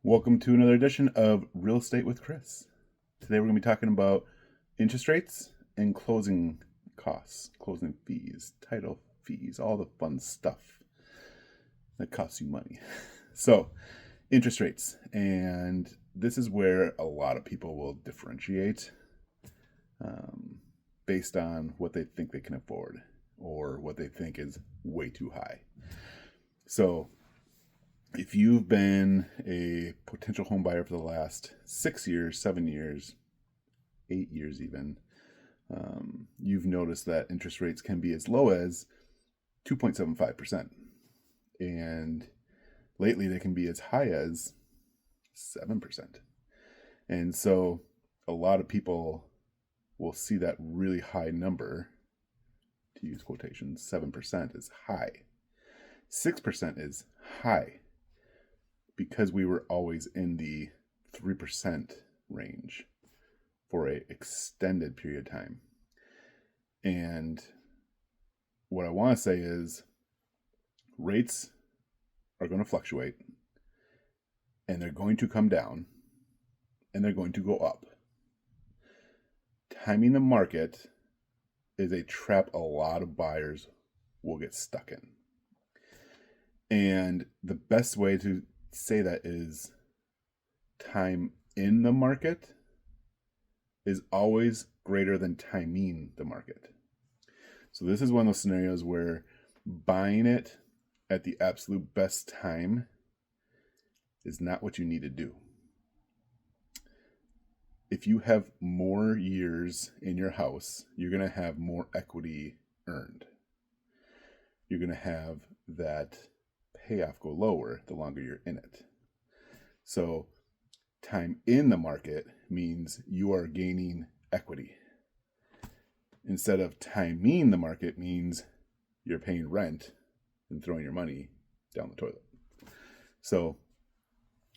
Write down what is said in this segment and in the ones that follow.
Welcome to another edition of Real Estate with Chris. Today we're going to be talking about interest rates and closing costs, closing fees, title fees, all the fun stuff that costs you money. So, interest rates. And this is where a lot of people will differentiate based on what they think they can afford or what they think is way too high. So, if you've been a potential home buyer for the last 6 years, 7 years, 8 years even, you've noticed that interest rates can be as low as 2.75%. And lately they can be as high as 7%. And so a lot of people will see that really high number, to use quotations, 7% is high. 6% is high, because we were always in the 3% range for an extended period of time. And what I want to say is rates are going to fluctuate, and they're going to come down, and they're going to go up. Timing the market is a trap a lot of buyers will get stuck in. And the best way to say that is time in the market is always greater than timing the market. So this is one of those scenarios where buying it at the absolute best time is not what you need to do. If you have more years in your house, you're going to have more equity earned. You're going to have that payoff go lower the longer you're in it. So time in the market means you are gaining equity. Instead of timing the market means you're paying rent and throwing your money down the toilet. So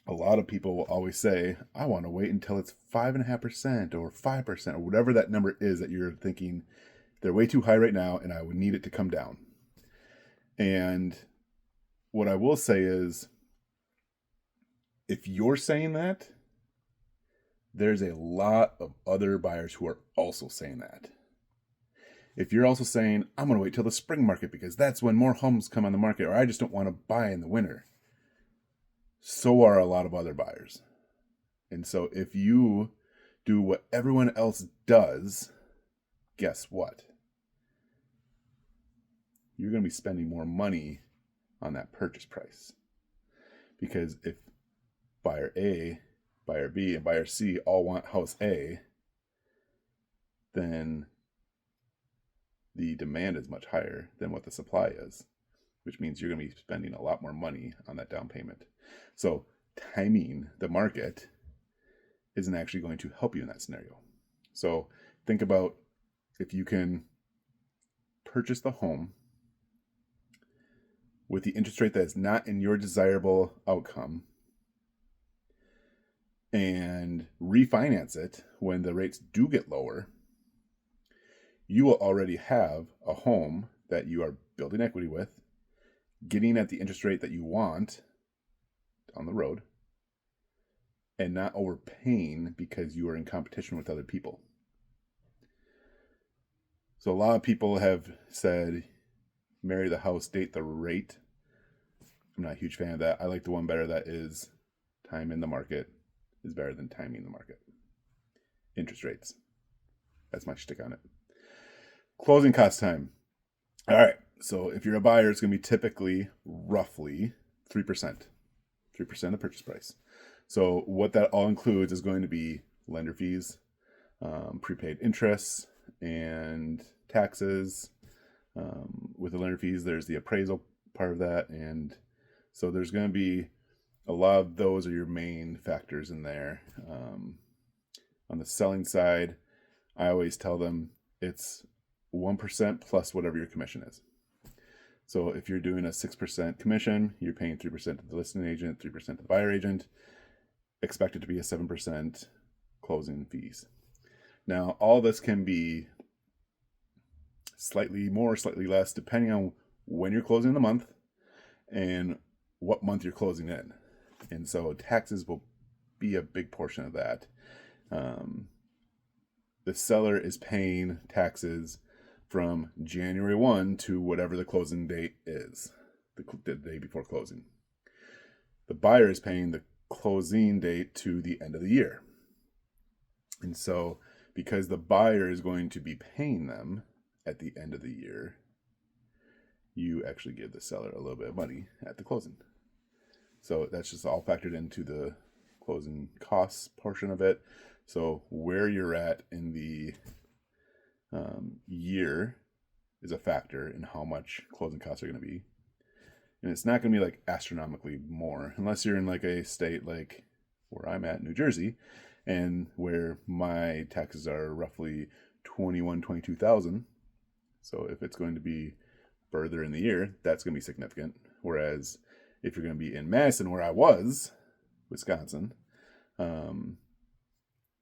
a lot of people will always say, I want to wait until it's 5.5% or 5% or whatever that number is that you're thinking they're way too high right now and I would need it to come down. And what I will say is, if you're saying that, there's a lot of other buyers who are also saying that. If you're also saying, I'm going to wait till the spring market because that's when more homes come on the market, or I just don't want to buy in the winter, so are a lot of other buyers. And so if you do what everyone else does, guess what? You're going to be spending more money on that purchase price. Because if buyer A, buyer B, and buyer C all want house A, then the demand is much higher than what the supply is, which means you're going to be spending a lot more money on that down payment. So timing the market isn't actually going to help you in that scenario. So think about if you can purchase the home with the interest rate that is not in your desirable outcome and refinance it when the rates do get lower, you will already have a home that you are building equity with, getting at the interest rate that you want on the road, and not overpaying because you are in competition with other people. So a lot of people have said, marry the house, date the rate. I'm not a huge fan of that. I like the one better that is time in the market is better than timing the market. Interest rates. That's my shtick on it. Closing cost time. All right. So if you're a buyer, it's going to be typically roughly 3%. 3% of purchase price. So what that all includes is going to be lender fees, prepaid interest, and taxes. With the lender fees, there's the appraisal part of that. And so there's going to be a lot of those are your main factors in there. On the selling side, I always tell them it's 1% plus whatever your commission is. So if you're doing a 6% commission, you're paying 3% to the listing agent, 3% to the buyer agent. Expect it to be a 7% closing fees. Now, all this can be slightly more, slightly less, depending on when you're closing the month and what month you're closing in. And so taxes will be a big portion of that. The seller is paying taxes from January 1 to whatever the closing date is, the day before closing. The buyer is paying the closing date to the end of the year. And so because the buyer is going to be paying them at the end of the year, you actually give the seller a little bit of money at the closing. So that's just all factored into the closing costs portion of it. So where you're at in the year is a factor in how much closing costs are going to be. And it's not going to be like astronomically more unless you're in like a state like where I'm at, New Jersey, and where my taxes are roughly 22,000. So if it's going to be further in the year, that's going to be significant. Whereas if you're going to be in Madison, where I was, Wisconsin,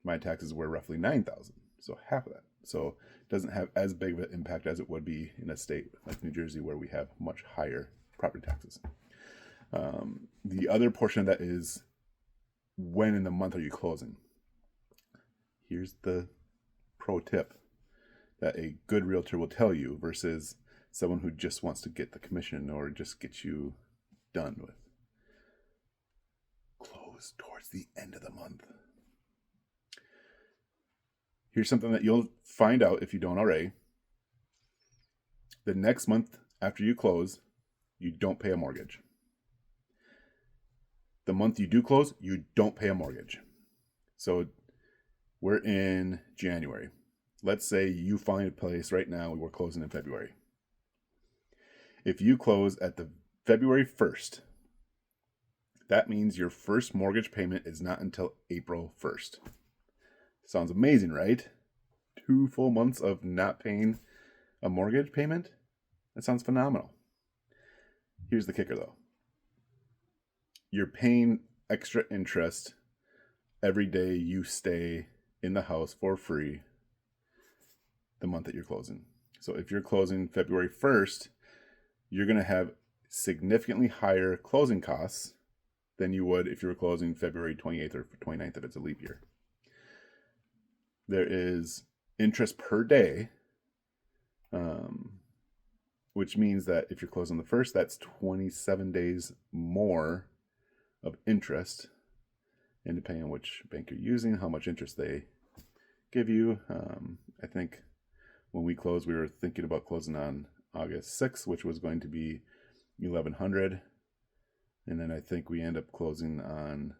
my taxes were roughly 9,000, so half of that. So it doesn't have as big of an impact as it would be in a state like New Jersey, where we have much higher property taxes. The other portion of that is, when in the month are you closing? Here's the pro tip that a good realtor will tell you versus someone who just wants to get the commission or just get you done with. Close towards the end of the month. Here's something that you'll find out if you don't already. The next month after you close, you don't pay a mortgage. The month you do close, you don't pay a mortgage. So we're in January. Let's say you find a place right now, we're closing in February. If you close at the February 1st, that means your first mortgage payment is not until April 1st. Sounds amazing, right? 2 full months of not paying a mortgage payment? That sounds phenomenal. Here's the kicker though. You're paying extra interest every day you stay in the house for free the month that you're closing. So if you're closing February 1st, you're going to have significantly higher closing costs than you would if you were closing February 28th or 29th if it's a leap year. There is interest per day, which means that if you're closing the 1st, that's 27 days more of interest. And depending on which bank you're using, how much interest they give you. I think when we closed, we were thinking about closing on August 6th, which was going to be $1,100. And then I think we end up closing on,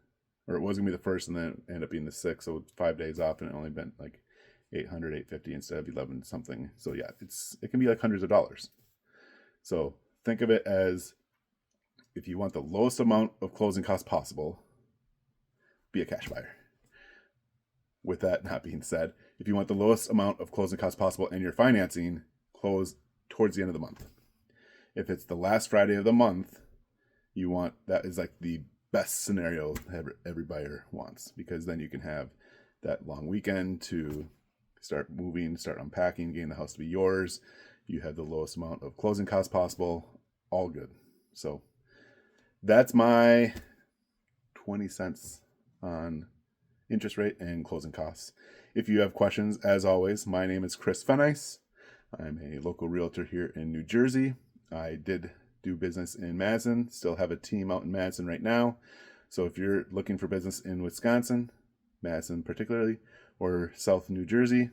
or it was going to be the 1st and then it ended up being the 6th. So 5 days off, and it only been like $800, $850 instead of 11 something. So yeah, it can be like hundreds of dollars. So think of it as, if you want the lowest amount of closing costs possible, be a cash buyer. With that not being said, if you want the lowest amount of closing costs possible and you're financing, close towards the end of the month. If it's the last Friday of the month, that is like the best scenario every buyer wants, because then you can have that long weekend to start moving, start unpacking, getting the house to be yours. You have the lowest amount of closing costs possible. All good. So that's my 20 cents on interest rate and closing costs. If you have questions, as always, my name is Chris Fenice. I'm a local realtor here in New Jersey. I did do business in Madison, still have a team out in Madison right now. So if you're looking for business in Wisconsin, Madison particularly, or South New Jersey,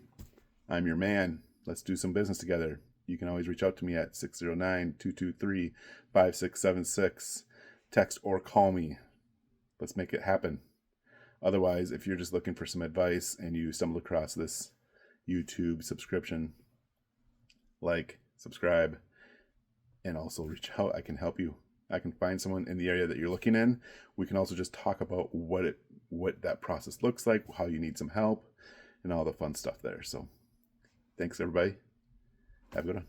I'm your man. Let's do some business together. You can always reach out to me at 609-223-5676. Text or call me. Let's make it happen. Otherwise, if you're just looking for some advice and you stumble across this YouTube subscription, like, subscribe, and also reach out. I can help you. I can find someone in the area that you're looking in. We can also just talk about what that process looks like, how you need some help, and all the fun stuff there. So thanks, everybody. Have a good one.